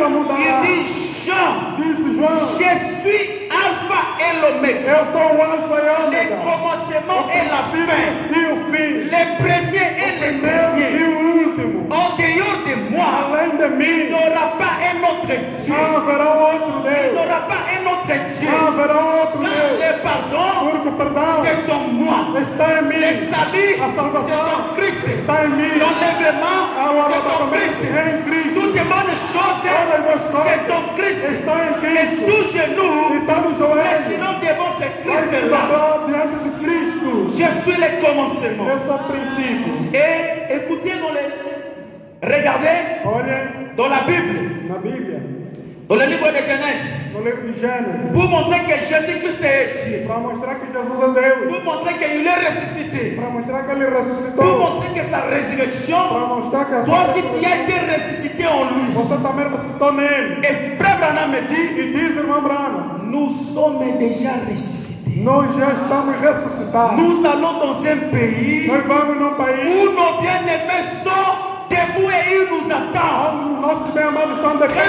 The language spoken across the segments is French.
nunca mudará. Il dit Jean, Disse João, je suis Alpha et l'Oméga, eu sou o Alfa e le Ômega, commencement et la fin, e o fim, le premier et le e dernier. o último. En dehors de moi, Além de il mim, n'aura pas un autre Dieu. não haverá outro Il Deus. n'aura pas un autre Dieu. Não haverá outro Car Deus. le pardon, Porque o perdão c'est en moi. está em mim. Le salut, A c'est salvação en Christ. está em mim. L'enlèvement, O c'est en arrebatamento Christ. é em Cristo. Toutes les bonnes choses, Todas as boas c'est coisas en Christ. estão em Et Cristo. tout genou, E todo les joelho genoux devant ce vai se Christ-là. dobrar diante de Cristo. Je suis le commencement. Eu sou o princípio. Et écoutez, regardez Olhem dans la Bible, na Bíblia, dans le livre de Genèse, no livro de Gênesis, pour montrer que Jésus-Christ est Dieu, para mostrar que Jesus é Deus, pour montrer qu'il est ressuscité, para mostrar que Ele pour ressuscitou, montrer que sa résurrection, para mostrar que a toi sua aussi tu as été ressuscité en lui. você também ressuscitou nele. Et frère Branham me dit, E diz, irmão Branham, nous sommes déjà ressuscités. nós já estamos ressuscitados. Nous allons dans un pays Nós vamos num país où nos bien-aimés sont debout et ils nous attendent. onde os nossos bem-amados estão de pé.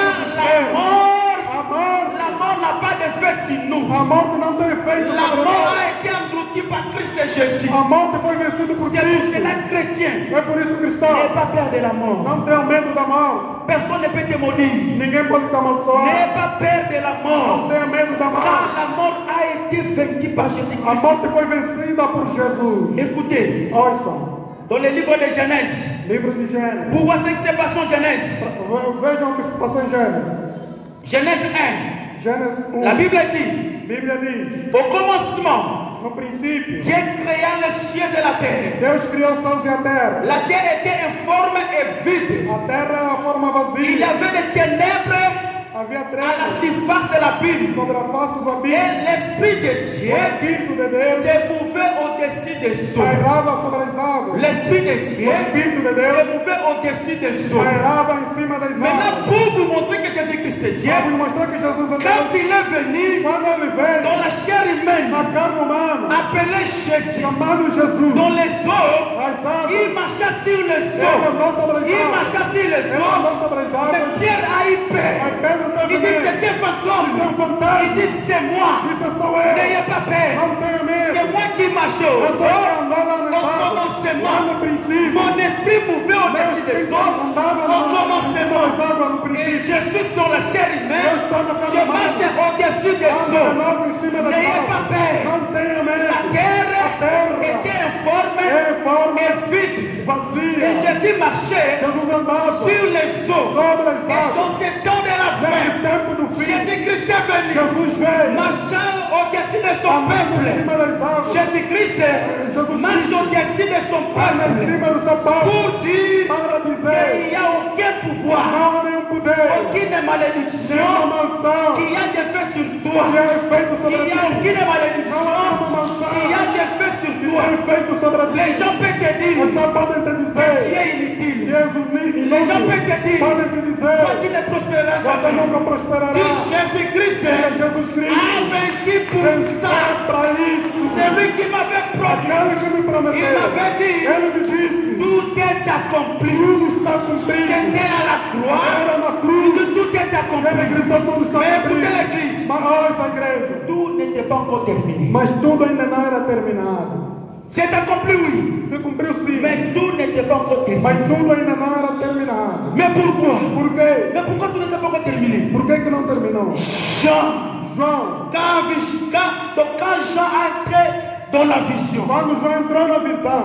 La mort n'a pas d'effet sur nous. A morte não tem efeito La sobre mort nós. a été engloutie par Christ Jésus. A morte foi vencida por C'est pour Cristo. cela chrétien. É por isso cristão. N'aie pas peur de la mort. Não tenha medo da morte. Personne ne peut te maudire. Ninguém pode te amaldiçoar. N'aie pas peur de la Não mort. tenha medo da Car morte. la mort a été vaincue par A Jésus-Christ. morte foi vencida por Jesus. Écoutez, Ouçam, dans le livre de Genèse, livro de Gênesis. pour voir ce qui se passe en Genèse. Vejam o que se passou em Gênesis. Genèse 1, Gênesis 1. la Bible dit, Bíblia diz, au commencement, no princípio, Dieu créa les cieux et la terre. Deus criou os céus e a terra. La terre était informe et vide. A terra era a forma Il y vazia. avait des ténèbres Havia à la trevas surface de l'abîme. sobre a face do Et abismo. l'Esprit de O Dieu Espírito de Deus se mouvait au-dessus des eaux. pairava sobre as águas. L'Esprit de Dieu O Espírito de se Deus mouvait au-dessus des eaux. pairava em cima das Maintenant, águas. pour vous montrer que Jésus-Christ est Dieu, Para vos mostrar que Jesus é quand Deus. il est venu Quando ele veio dans la chair humaine, na carne humana, appelé Jésus, chamado Jesus, dans les eaux, as águas, il marcha sur les ele eaux. andou sobre as Il águas. marcha sur les Ele eaux. andou sobre as Mais águas. Pierre a eu peur. Mas Pedro teve Il dit medo. c'était fantôme. Isso é fantasma. Il dit c'est moi. Isso sou eu. N'ayez pas peur. Não tenha medo. C'est moi qui marche Eu aux sou eaux. que andou lá nas Au águas. commencement, Lá no princípio. mon esprit mouvait au-dessus des eaux. andava Au nas commencement. águas no Et princípio. Jésus dans la chair Eu humaine, estou na carne je humana. marche au-dessus des Ando eaux. logo em cima das N'ayez pas águas. peur. Não tenha medo. La terre A terra était informe é forma et vide. vazia. Et Jésus marchait Jesus andava sur les eaux. sobre as Et águas. dans ce temps de la Nesse fin, tempo do fim, Jésus-Christ est venu, Jesus veio. marchant au-dessus de son Andando em peuple. cima das águas. Jésus-Christ Jesus marche au-dessus de son Em peuple cima do seu povo. pour dire Para qu'il dizer. n'y a aucun pouvoir, Não há nenhum poder. aucune malédiction Nenhuma maldição. qui a des faits sur toi. Que é feito Il sobre n'y a ti. aucune malédiction Não há uma maldição. qui a des faits sur Que toi. é feito sobre ti. Les gens peuvent te dire Os homens podem te que tu dizer. es inutile. Jesus Les gens peuvent te dire podem te dizer. que tu ne prospereras Você jamais. nunca prosperará. Dis Jésus-Christ É Jesus a Cristo. vaincu pour ça. Para isso. C'est lui qui m'avait promis. Aquele que me Il prometeu. m'avait dit, Ele me disse. tout est accompli. Tudo está cumprido. C'était à la croix. Era na Il cruz. dit, tout est Ele accompli. gritou, tudo está Mais écoutez cumprido. l'église. Mas ouça a igreja. Tout n'était pas encore terminé. Mas tudo ainda não era terminado. C'est accompli, oui. Se cumpriu sim. Mais tout n'était pas encore terminé. Mas tudo ainda não era terminado. Mais pourquoi? Por quê? Mais pourquoi tout n'était pas encore terminé? Por que não terminou? Jean. João, Quand Jean a entré dans la vision, quando João entrou na visão,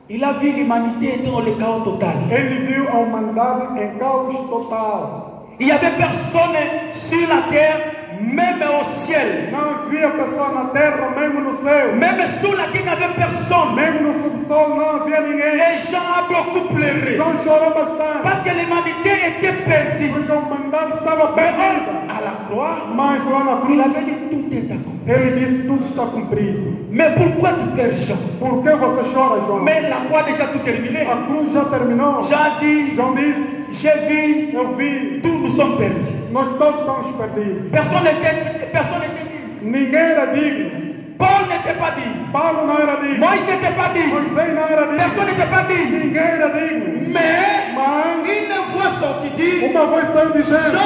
il a vu l'humanité être dans le chaos total. ele viu a humanidade em caos total. Il n'y avait personne sur la terre, même au ciel. Não havia pessoa na terra, mesmo no céu. Même sous la terre, il n'y avait personne. Mesmo no subsolo não havia ninguém. Et Jean a beaucoup pleuré. João chorou bastante. Parce que l'humanité était perdue. Porque a humanidade estava Mais perdida. à la croix, Mas lá na il cruz, avait dit tout est accompli. ele disse tudo está cumprido. Mais pourquoi tu pleures, Jean? Por que você chora, João? Mais la croix a déjà tout terminé. A cruz já terminou. Jean dit, João disse, j'ai vu, eu vi, tous nous sommes perdus. nós todos estamos perdidos. Personne n'était dit. Ninguém era digno. Paul n'était pas digne. Paulo não era digno. Moïse n'était pas digne. Moisés não era digno. Personne n'était pas digne. Ninguém era digno. Mais Mas une voix sortit dit, uma voz saiu dizendo: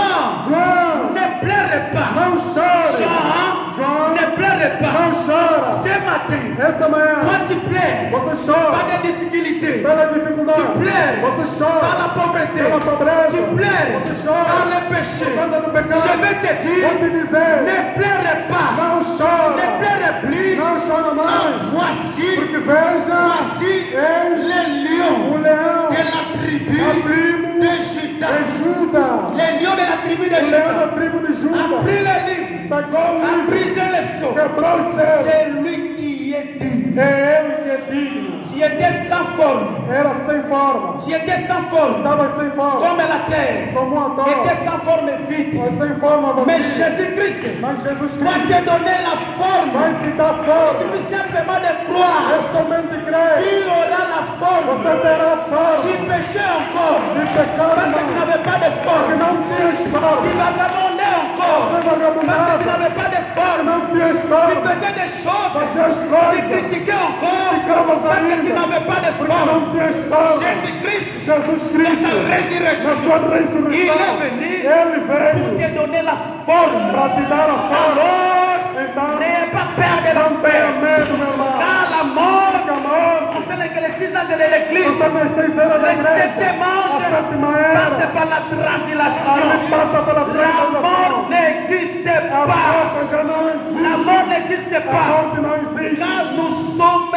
João, ne pleurez pas. não chore. Jean, ne pleurez pas. Não chora. Ce matin, Essa manhã quand tu pleures, você pas chora de difficultés, pela tu dificuldade. pleures Você dans chora la pauvreté, pela pobreza. tu pleures Você chora dans le péché. por causa do pecado. Je vais te Vou dire, te dizer: ne pleurez pas, não ne chora. pleurez plus. Não chora Car mais. voici, Porque veja, voici eis le lion o leão de la tribu da tribo de Juda. de Juda. Le lion de la tribu de O leão da Juda tribo de a Juda. pris le livre, Pegou o a livro, brisé le sceau. quebrou os céus. C'est lui qui est digne. É ele que é digno. Tu étais sans forme. Era sem forma. Tu étais sans forme. Estava sem forma. Comme la terre. Como uma dor. Était sans forme vide. Mas sem forma Mais você. Jésus-Christ Mas Jesus va Cristo te donner la forme. vai te dar Il forma. suffit simplement de croire. É somente crer. Tu auras la forme. Você terá forma. Tu péchais encore. De pecado Parce que tu não. n'avais pas de Que forme. não tinhas Tu forma. vagabondais encore. Você Parce que tu vagabundava. n'avais pas de forme. Não tinhas Tu forma. faisais des choses. Fazia as Tu coisas. critiquais encore. Ficavas Parce que tu ainda. n'avais pas de Porque forme. não tinhas forma. Jésus-Christ, Jesus dans Cristo. sa Na résurrection, sua il ressurreição. est venu Ele pour veio te donner la forme. para te dar a forma. Alors, Então, n'ayez pas peur de não tenha l'enfer. medo, meu irmão. Car la mort Porque a morte, concerne que les 6 âges de l'église. você vai ser da Le igreja. septième A ange sétima passe era. par la translation. Ali passa pela La translação. mort n'existe A pas. morte já não La existe. mort n'existe A pas. morte não existe. Car nous sommes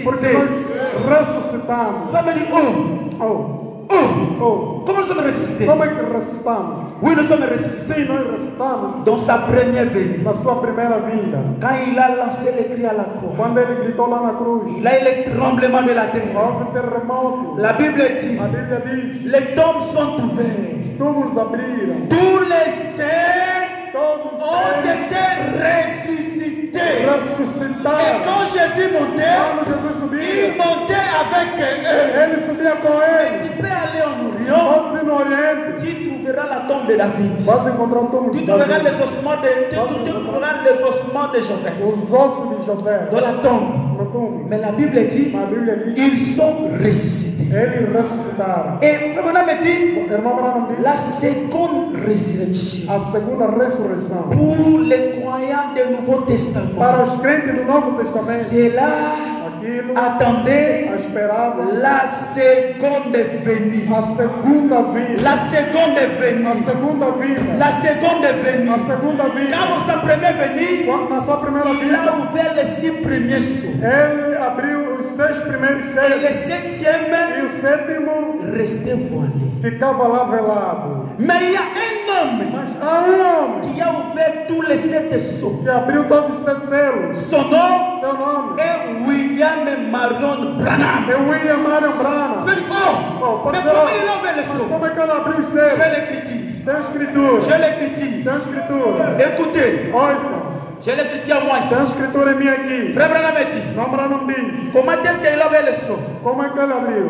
Porque ressuscités. nós ressuscitamos. Vous allez me dire, oh, Oh, oh, oh. comment nous sommes ressuscités? Como é que ressuscitamos? Oui, nous sommes ressuscités. Sim, nós ressuscitamos Dans sa première venue, na sua primeira vinda. quand il a lancé les cris à la croix, Quando ele gritou lá na cruz, il a eu le tremblement de la terre. houve terremoto. La Bible dit, A Bíblia diz: les tombes sont ouverts. os túmulos abriram. Tous les saints Todos ont eles été ressuscités. Et ressuscitaram. quand Jésus montait, Quando Jesus il subia, montait avec eux. ele subia com ele. Tu peux aller en Orient, Vamos ir no Oriente. tu trouveras la tombe de David. Vas encontrar o túmulo Tu de trouveras Davi. les ossements tu trouveras les ossements de Joseph Os ossos de José dans la tombe. no túmulo. Mais la Bible dit, A Bíblia diz: ils sont ressuscités. eles ressuscitaram. Et Frère Branham me dit, O irmão Branham diz: la seconde résurrection a segunda ressurreição. pour les croyants du Nouveau Testament, Para os crentes do Novo Testamento, c'est là, aquilo attendez, esperava la seconde venue. a segunda vinda. La seconde A venue. segunda vinda. La seconde A venue. segunda vinda. Car dans sa première venue, Quando na sua primeira il a vinda, ouvert les 6 premiers sceaux. ele abriu os 6 primeiros Et selos. le 7e E o sétimo restait voilé. ficava lá velado. Mais il y a un homme Mas há homem qui a ouvert tous les 7 sceaux. que abriu todos os 7 selos. Son nom Seu nome est William Marion Branham. é William Marion Branham. Tu vas dire, oh, mais pode comment ser. il a ouvert les Mas sceaux? como é que ele abriu os J'ai selos? l'écriture. Tem escritura. J'ai l'écriture. Tem escritura. Écoutez, Ouça. j'ai l'écriture à moi ici. Tem escritura minha aqui. Frère Branham me dit, Não Branham diz. comment est-ce qu'il a ouvert les sceaux? Como é que ele abriu?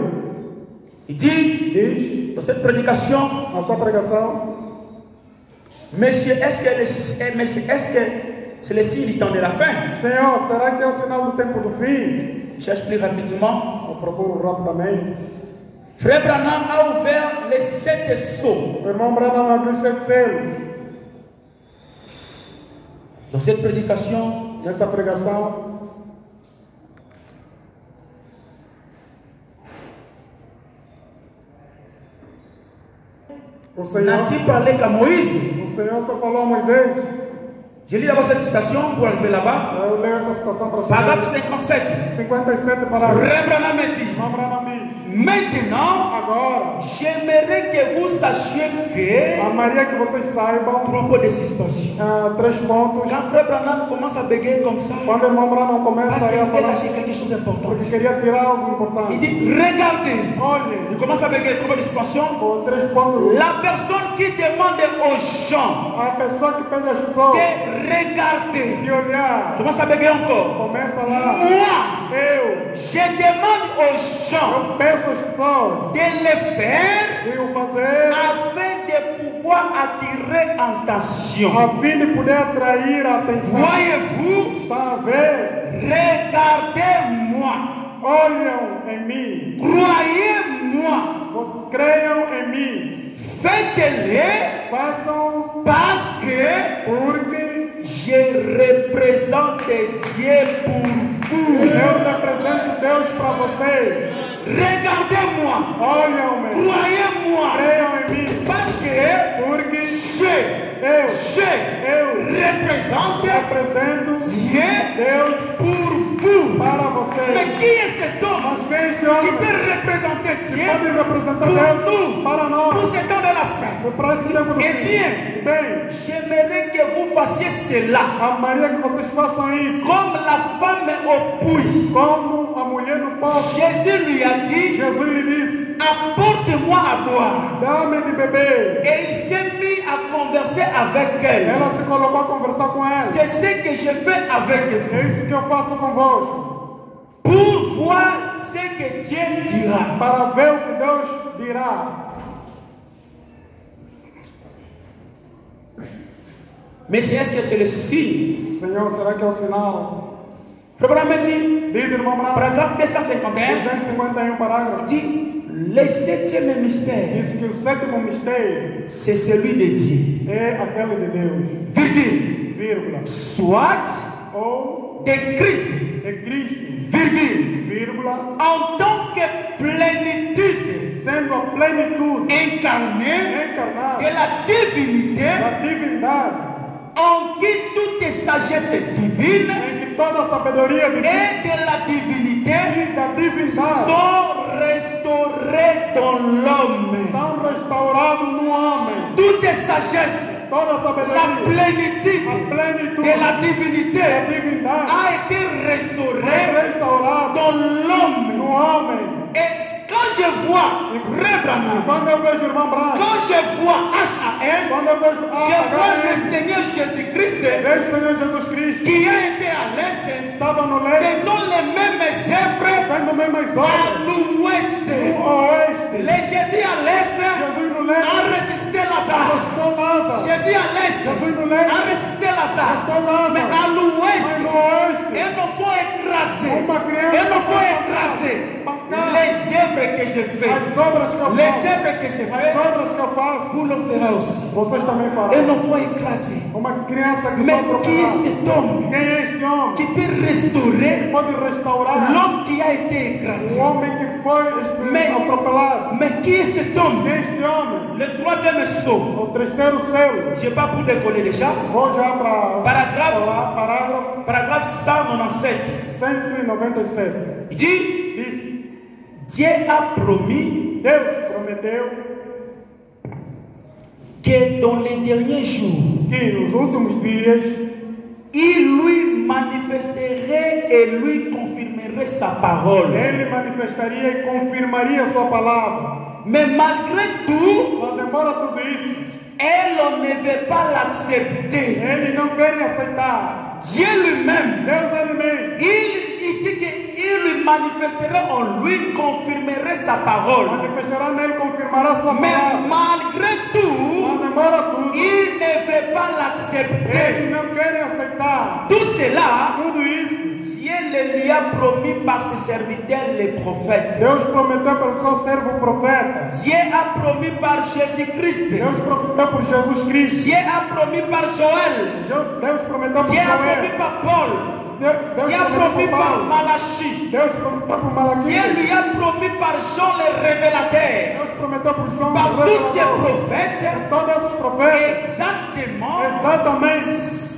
Il dit, Diz dans cette prédication, na sua pregação: Monsieur, est-ce que c'est le signe du temps de la fin? Senhor, será que é o sinal do tempo do fim? Je cherche plus rapidement. Eu procuro rapidamente. Frère Branham a ouvert les 7 sceaux. O irmão Branham abriu os 7 selos. Dans cette prédication, Nessa pregação, o Senhor, n'a-t-il parlé qu'à Moïse? o Senhor só falou a Moisés. Je lis d'abord cette citation pour arriver là-bas. Eu leio essa citação para Paragraphe vocês. 57. 57 parágrafos. Frère Branham me dit, Irmão Branham diz: maintenant, agora, j'aimerais que vous sachiez que, a Maria que vocês à saibam, propos de suspension, 3 pontos. quand Frère Branham commence à bégayer comme ça, Quando o irmão Branham começa parce a qu'il veut falar, lâcher quelque chose d'important. porque queria tirar algo Il importante. dit, regardez, il Olhe, commence à bégayer, propos de suspension. com 3 pontos, La personne qui demande aux gens a pessoa que pede as pessoas de regarder, de olhar, commence à bégayer encore. começa lá. Moi, Eu je demande aux gens peço às pessoas de le faire de o fazer afin de pouvoir attirer entrer en tension. a fim de poder atrair a atenção. Voyez-vous, Está a ver? regardez-moi, Olham em mim. croyez-moi, Vocês creiam em mim. faites-le Façam parce que porque je représente Dieu pour vous. eu represento Deus para vocês. Regardez-moi, Olham-me. croyez-moi, Creiam em mim. parce que Porque je eu représente represento Dieu Deus pour vous. para vocês. Mais qui est cet homme Mas quem é este qui homem peut représenter Dieu pode representar pour Deus nous, para pour nós? ce temps de la fin? Para esse tempo do Eh fim. bien, Bem, j'aimerais que vous fassiez cela a Maria que vocês façam isso. comme la femme au puits. Como a mulher no poço. Jésus lui a dit, Jesus lhe disse: apporte-moi à boire. dá-me de beber. Et il s'est mis à converser avec elle. Ela se colocou a conversar com ela. C'est ce que je fais avec vous. É isso que eu faço convosco. Pour voir ce que Dieu dira. Para ver o que Deus dirá. Mais est-ce que c'est le signe? Senhor, será que é o sinal? Frère Branham dit, Diz, irmão Branco, paragraphe 251, 251 parágrafo. dit, le septième mystère, Diz que o sétimo mistério c'est celui de Dieu. é aquele de Deus. Virgule. Vírgula. Soit Ou de Christ. de Cristo. Virgule. Vírgula. En tant que plénitude Sendo a plenitude incarnée de encarnada la divinité, da divindade, en qui toute sagesse divine em que toda a sabedoria divina et de la divinité e da divindade sont restaurées dans l'homme. são restaurados no homem. Toute sagesse, Toda a la sabedoria, a plénitude plenitude de la divinité da divindade a été é restaurée restaurada dans no l'homme. homem. Et quand je vois Frère Branham, Quando eu vejo o irmão Branco, quand je vois H.A.M., quando eu vejo je vois le a Seigneur Jésus-Christ vejo o Senhor Jesus Cristo, qui a été à l'est, estava no leste, faisant les mêmes œuvres fazendo mesmas à obras l'ouest. no oeste. Le Jésus à l'est Jesus no a leste, résisté Lazare. restou Lázaro. Jésus à l'est Jesus no leste, a résisté Lazare. restou Mais Lázaro. à l'ouest, Mas no oeste, il nous faut écraser. uma criança Il nous faut écraser les œuvres que je fais. as obras que eu Les faço, œuvres que je as fais, obras que eu faço, vous le ferez aussi. vocês também Il farão. nous faut écraser. Uma criança que Mais vai qui est procurar. cet homme Quem é este homem? qui peut restaurer Pode restaurar l'homme qui a été o écrasé? homem que foi Mais- atropelado. Mais qui est cet homme? Quem é este homem? Le troisième saut. O terceiro selo. Je n'ai pas pour décoller déjà. Vou já para Paragraphe, parágrafo paragraphe 197. 197. Il dit, Diz: Dieu a promis Deus prometeu que dans les derniers jours, que nos últimos dias il lui manifesterait et lui confirmerait sa parole. ele manifestaria e confirmaria a sua palavra. Mais malgré tout, Mas embora tudo isso, elle ne veut pas l'accepter. ele não quer aceitar. Dieu lui-même, Deus ele mesmo il dit qu'il lui manifesterait en lui, confirmerait sa parole. manifestará nele, confirmará sua Mais palavra. malgré tout, Mas embora tudo, il ne veut pas l'accepter. ele não quer aceitar. Tout cela, Tudo isso, Dieu le lui a promis par ses serviteurs, les prophètes. Deus prometeu pelo seu servo profeta. Dieu a promis par Jésus-Christ. Deus prometeu por Jesus Cristo. Dieu a promis par Joël. Deus prometeu por Dieu a Joel. promis par Paul. Deus Dieu a prometeu promis por par Paulo. Malachie. Deus prometeu por Dieu Malaquias. lui a promis par Jean le révélateur. Deus prometeu por João. Par o tous ces revelador. prophètes, Todos esses profetas. exactement Exatamente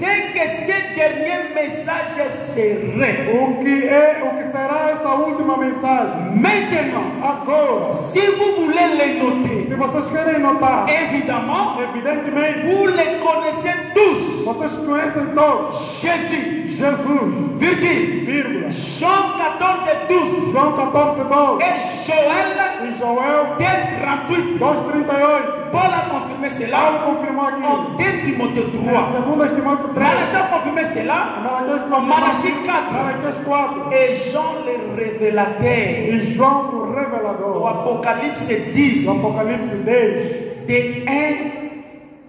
ce que ce dernier message serait. o que será essa última mensagem. Maintenant, Agora, si vous voulez les noter, se vocês querem notar, évidemment, evidentemente, vous les connaissez tous. vocês conhecem todos. Jésus, Jesus, virgule, vírgula. Jean 14, 12 João 14, 12. et Joël E Joel 2, 38. 2:38. Paul a confirmé cela Paulo confirmou aqui. en 2 Timothée 3. Segundo Timóteo 3. Malachie a confirmé cela en Malachie 4. Malaquias 4. Et Jean le révélateur E João o au revelador. Apocalypse 10, Do Apocalipse 10. de 1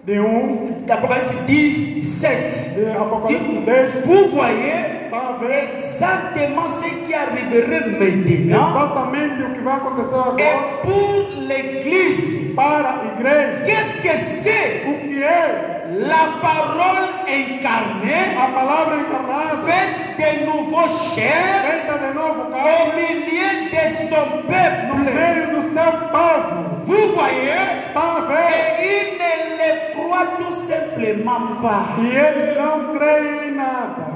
de 1, d'Apocalypse 10, 17. de Apocalipse Dit, 10, vous voyez está a ver exactement ce qui arriverait maintenant. exatamente o que vai acontecer Et agora pour l'Église, para a igreja. qu'est-ce que c'est? O que é La parole incarnée, a palavra encarnada, faite de nouveau chair, feita de novo au carne, milieu de son no peuple. meio do seu povo. Vous voyez? Está a ver? Et il ne le croit tout simplement pas. E eles não creem em nada.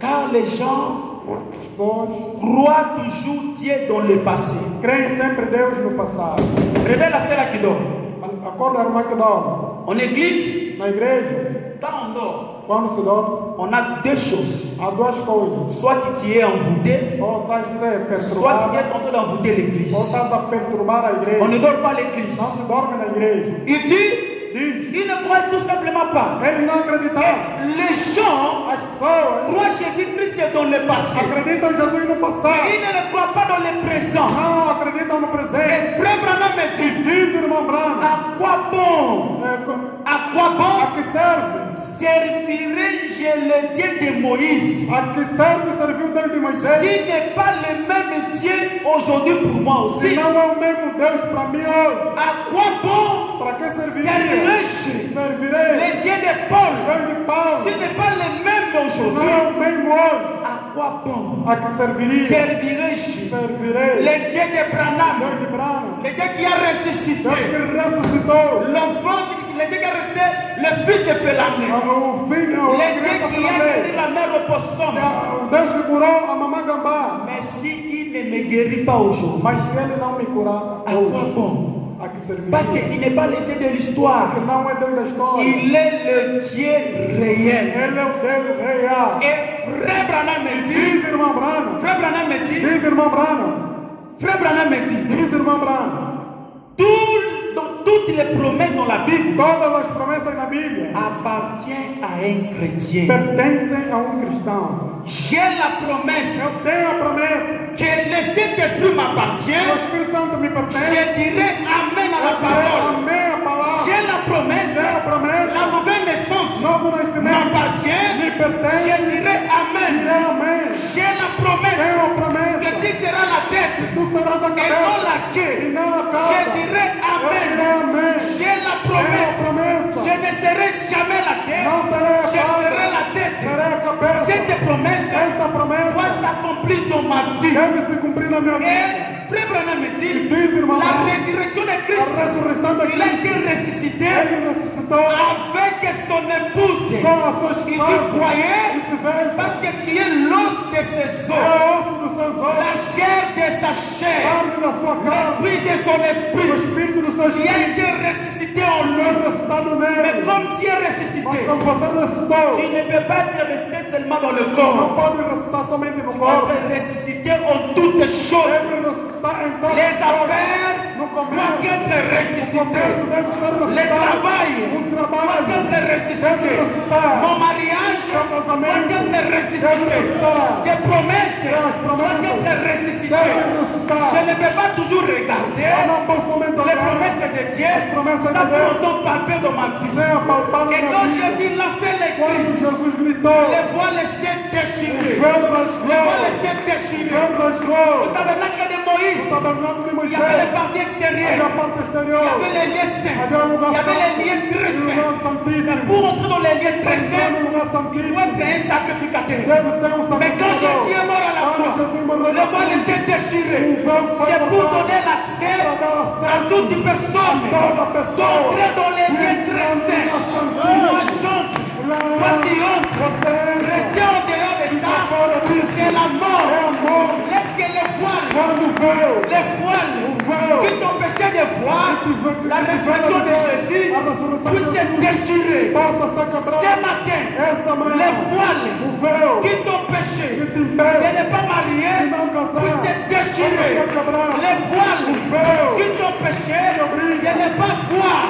Car les gens As pessoas croient toujours Dieu dans le passé. creem sempre Deus no passado. Réveille la sœur qui dort. Acorda a irmã que dorme. En église, Na igreja, quand on dort, quando se dorme, on a deux choses. há duas coisas. Soit que tu es envoûté, Ou estás a ser soit tu es perturbado, en train d'envoûter l'église. ou estás a perturbar a igreja. On ne dort pas à l'église. Não se dorme na igreja. Il dit, Diz, il ne croit tout simplement pas. eles não acreditaram. Les gens As pessoas croient Jésus-Christ dans le passé. acreditam em Jesus no Mais passado. ils ne le croient pas dans le présent. Não acreditam no presente. Et frère Branham me dit, Diz, irmão Branham, à quoi bon? À quoi a bon que serve? servirai-je le Dieu de Moïse? A que serve serviu Deus de Moisés? S'il n'est pas le même Dieu aujourd'hui pour moi Se aussi, não é o mesmo Deus para mim hoje, à quoi bon para que serviria? servirai-je Servirei le Dieu de Paul? Deus de Paulo. S'il n'est pas le même Não aujourd'hui, é o mesmo hoje. à quoi bon A que serviria? servirai-je Servirei le Dieu de Branham? Deus de Branham. Le Dieu qui a ressuscité, Deus que ressuscitou. l'enfant, le Dieu qui a ressuscité, le fils de Félamé, O filho, le Dieu qui a guéri la mère reposante. o Deus que curou a mamãe Gambá. Mais s'il ne me guérit pas aujourd'hui, Mas se ele não me curar à quoi hoje, bon? a que serviria? Parce qu'il n'est pas le Dieu de l'histoire, Porque não é Deus da história. il est le Dieu réel. Ele é o Deus real. Et frère Branham me dit, Diz, irmão Branham. frère Branham me dit, Diz, irmão Branham. frère Branham me dit, Diz, irmão Branham. toutes les promesses dans la Bible Todas as promessas na Bíblia appartiennent à un chrétien. pertencem a cristão. J'ai la promesse Eu tenho a promessa. que le Saint-Esprit O m'appartient. Espírito Santo me pertence. Je dirai Amen à la Eu parole. amei a palavra. J'ai la promesse, Tenho a promessa. la nouvelle naissance Novo nascimento m'appartient. me pertence. Je dirai Amen. Direi amém. J'ai la promesse Tenho a promessa. que tu seras la tête Tu serás a et non cabeça la e queue. não a Je cauda. dirai Eu direi Amen. amém. J'ai la Tenho a promesse. promessa. Je ne serai jamais la tête. Não serei a Je serai cauda. la tête. Serei a cabeça. Cette promesse Essa promessa doit s'accomplir dans ma vie. deve se cumprir na minha vida. Et frère Branham me dit, Diz, irmão, la résurrection de a Christ, ressurreição de il a Cristo. été ressuscité Ele ressuscitou avec son épouse. com a sua Il dit, esposa. voyez, E se veja. parce que tu es l'os de ses É os, o osso dos seus la ossos. chair de sa chair, Carne da sua carne. l'esprit de son O esprit, espírito do seu qui a espírito. été ressuscité en Foi lui. ressuscitado Mais nele. comme tu es Mas ressuscité, como você ressuscitou, tu ne peux pas te ressusciter seulement dans le não corps. pode ressuscitar somente no Tu corpo. dois te ressusciter en toutes choses. Deve ressuscitar em todas Les as coisas. affaires No doivent começo, être o ressuscitées. começo deve ser Le ressuscitado. travail O doit trabalho être deve ressuscité. ressuscitar. Mon mariage Seu doit casamento être deve ressuscité. ressuscitar. Des promesses As promessas doivent être ressuscitées. devem ressuscitar. Je ne peux pas toujours regarder Eu não posso somente les olhar promesses de Dieu promessas sans de pour Deus. autant palper dans ma vie. sem apalpar Et na quand vida. Jésus lançait les cris, Quando Jesus gritou, les voiles s'est déchirées. véu Les rasgou, voiles s'est déchirées. véu Au rasgou. tabernacle de Moïse, O tabernáculo de il y Moisés, avait les parties havia extérieures. a parte Il y exterior, avait les lieux saints. havia o lugar Il y avait les lieux santo, très e o saints. lugar Mais santíssimo. pour entrer dans les lieux très Entrar saints, no lugar il faut santíssimo, être un sacrificateur. deve ser Mais quand Jésus sacrificador. est mort à la Quando croix, Jesus morreu le na voile cruz, était déchiré. o véu foi C'est pour cortado donner l'accès para dar à acesso toute personne a toda pessoa. d'entrer dans les lieux très saints. Moi, j'entre. Toi, tu entres. Rester en dehors de ça, c'est la mort. Laisse que les voiles, qui t'empêchaient de voir la résurrection de Jésus puisse se déchirer. Ce matin, les voiles qui t'empêchaient de ne pas marier puissent se déchirer. Les voiles qui t'empêchaient de ne pas voir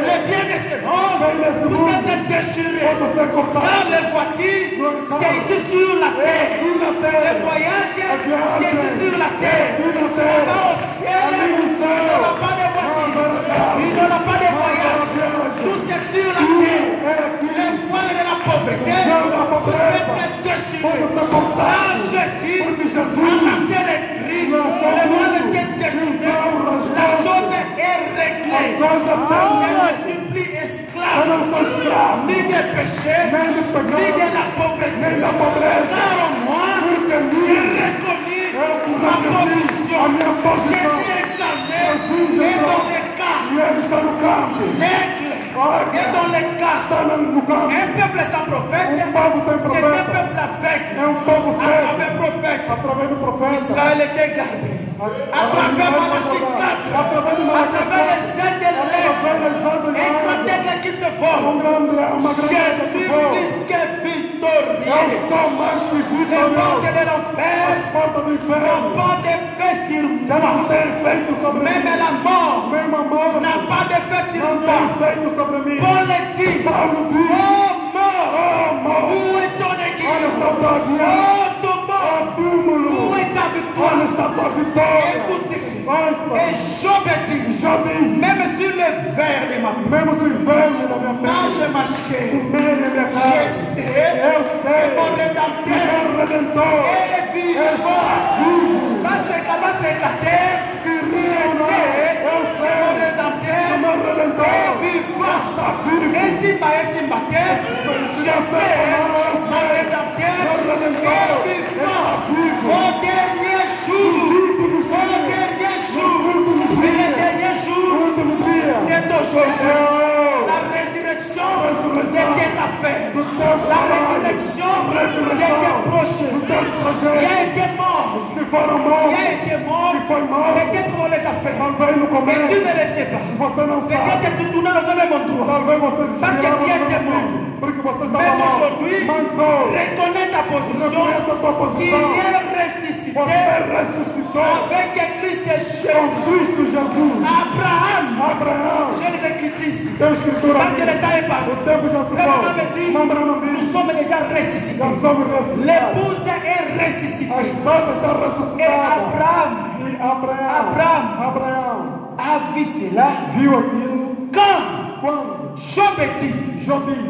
les biens de ce monde puissent être déchirés. Car les voitures, c'est ici sur la terre. Les voyages, c'est ici sur la terre. Là-bas au ciel, il n'y aura pas de voiture. Il n'y aura pas de voyage. ne suis plus esclave ni des péchés, ni de la pauvreté. Car en moi, j'ai reconnu ma position. Jésus est incarné et dans les cas, l'aigle est dans les cas. Un peuple sans prophète, c'est un peuple avec prophète. Israël était gardé à travers Malachie 4, à travers les ailes de l'aigle, un grand aigle qui se vole. Je suis plus que victorieux. Les portes de l'enfer n'ont pas d'effet sur moi. Même la mort n'a pas d'effet sur moi. Paul dit, oh mort, où est ton église? Oh ton mort, où est ta victoire? Écoutez, et Job dit, même sur le verre de ma mange ma chair, je sais que mon Rédempteur est vivant. Va s'éclater, je sais que mon Rédempteur est vivant. Et si je sais mon Rédempteur est vivant. Au dernier jour, et le dernier jour, c'est aujourd'hui. La résurrection de tes affaires, la résurrection de tes projets. Il y a été mort, peut-être on les a fait, mais tu ne le sais pas. Peut-être tu tournes dans le même endroit, parce que tu étais mort. Mais aujourd'hui, reconnais ta position, tu es ressuscité avec Christ Jésus. Abraham, je les écris ici, parce que le temps est parti. Nous sommes déjà ressuscités. L'épouse est ressuscitée. Et Abraham a vu cela. Quand Job dit,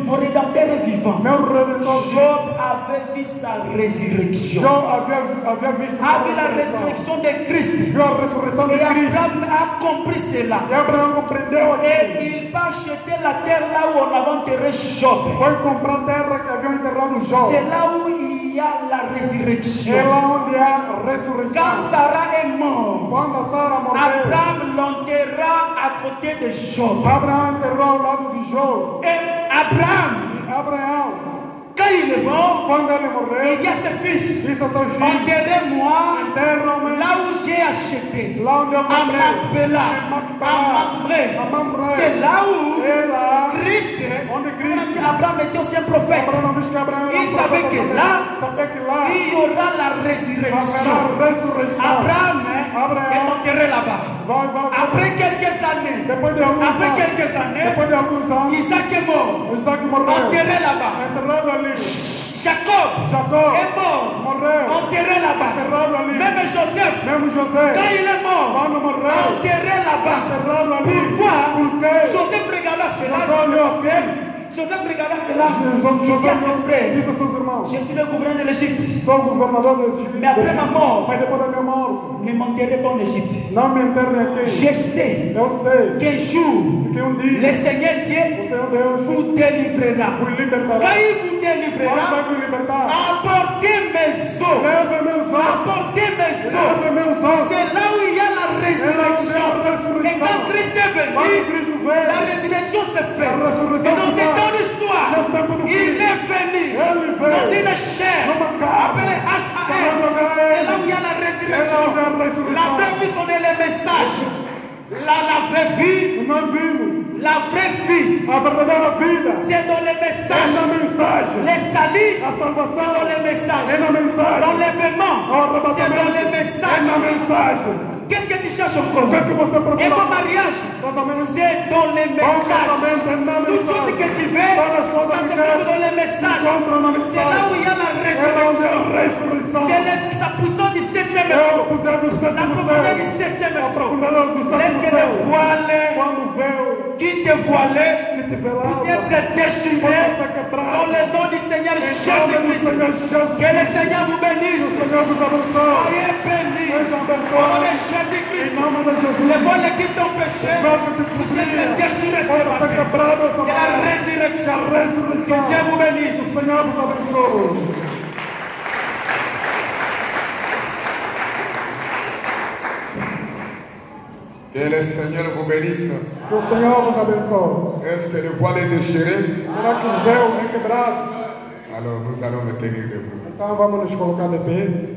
mon Rédempteur est vivant. Job avait vu sa résurrection. A vu la résurrection de Christ. Et Abraham a compris cela. Et il va acheter la terre là où on avait enterré Job. C'est là où il y a la résurrection. Quand Sarah est morte, Abraham l'enterra à côté de Job. Et Abraham, quand il est mort, il y a ses fils. Enterrez-moi là où j'ai acheté, à Macpéla, à Mamré. C'est là où Christ, Abraham était aussi un prophète. Il savait que là, il y aura la résurrection. Abraham est enterré là-bas. Après quelques années, Isaac est mort, enterré là-bas. Jacob est mort, enterré là-bas. Même Joseph, quand il est mort, enterré là-bas. Pourquoi? Joseph regarda cela. Joseph regarda cela. Il dit à ses frères, je suis le gouverneur de l'Égypte. Mais après ma mort, ne m'enterrez pas en Égypte. Je sais qu'un jour, le Seigneur Dieu vous délivrera. Quand il vous délivrera, apportez mes os. Apportez mes os. C'est là où il y a la résurrection. Et quand Christ est venu, la résurrection s'est faite. Et dans ces temps du soir, il est venu dans une chair appelée H.A.M. C'est là où il y a la résurrection. La vraie vie, sont les messages. La vraie vie, c'est dans les messages. Les salis, c'est dans les messages. L'enlèvement, c'est dans les messages. Qu'est-ce que tu cherches encore? Et mon mariage, c'est dans les messages. Tout ce que tu veux, ça se trouve dans les messages. C'est là où il y a la résurrection. C'est sa puissance du 7e jour. La profondeur du 7e jour. Laisse que les voiles qui te voilent puissent être déchirés Dans le nom du Seigneur Jésus-Christ. Que le Seigneur vous bénisse. Soyez bénis. Au nom de Jésus-Christ. Les vols qui t'ont péché, vous êtes déchirés ce matin. Que la résurrection. Que Dieu vous bénisse. Que le Seigneur vous bénisse. Que o Senhor vos abençoe. Est-ce que le voile est déchiré? Será que o véu é quebrado? Alors nous allons nous tenir debout. Então vamos nos colocar de pé.